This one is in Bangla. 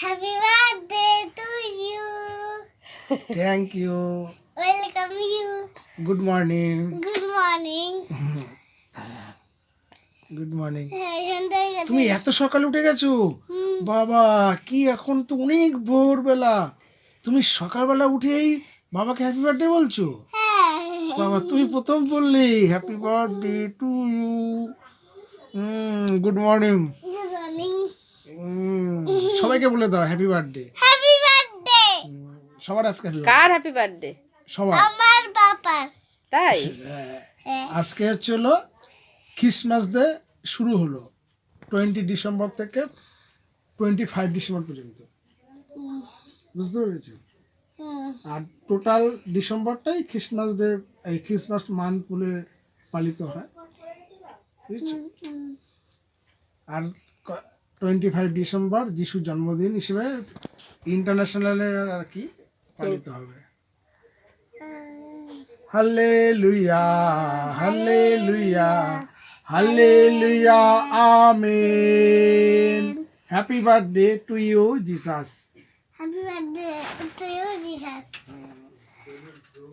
Happy birthday to you. Thank you, Welcome you. Good morning, Good morning. Good morning. সন্ধ্যা হয়ে তুমি গেছে। এত সকালে উঠে গেছো? বাবা, কি এখন তো অনেক ভোরবেলা, তুমি সকালবেলা উঠেই বাবাকে হ্যাপি বার্থডে বলছো? হ্যাঁ। বাবা, তুমি প্রথম বললে happy birthday to you. Good morning. Good morning. সবাইকে বলে দাও হ্যাপি বার্থডে। Happy birthday. সবার আজকে happy কার হ্যাপি বার্থডে? birthday, সবার। আমার বাবার। তাই? হ্যাঁ। আজকে হচ্ছে হলো খ্রিসমাস ডে, শুরু হলো 20 ডিসেম্বর থেকে 25 ডিসেম্বর পর্যন্ত, বুঝতে পেরেছি? আর টোটাল ডিসেম্বরটাই খ্রিসমাস ডে, এই খ্রিসমাস মান্থ বলে পালিত হয়, বুঝছো? আর 25 ডিসেম্বর যিশুর জন্মদিন হিসেবে ইন্টারন্যাশনালে আর কি পালিত হবে। Hallelujah, hallelujah, hallelujah, amen. Happy birthday to you Jesus. Happy birthday to you, Jesus.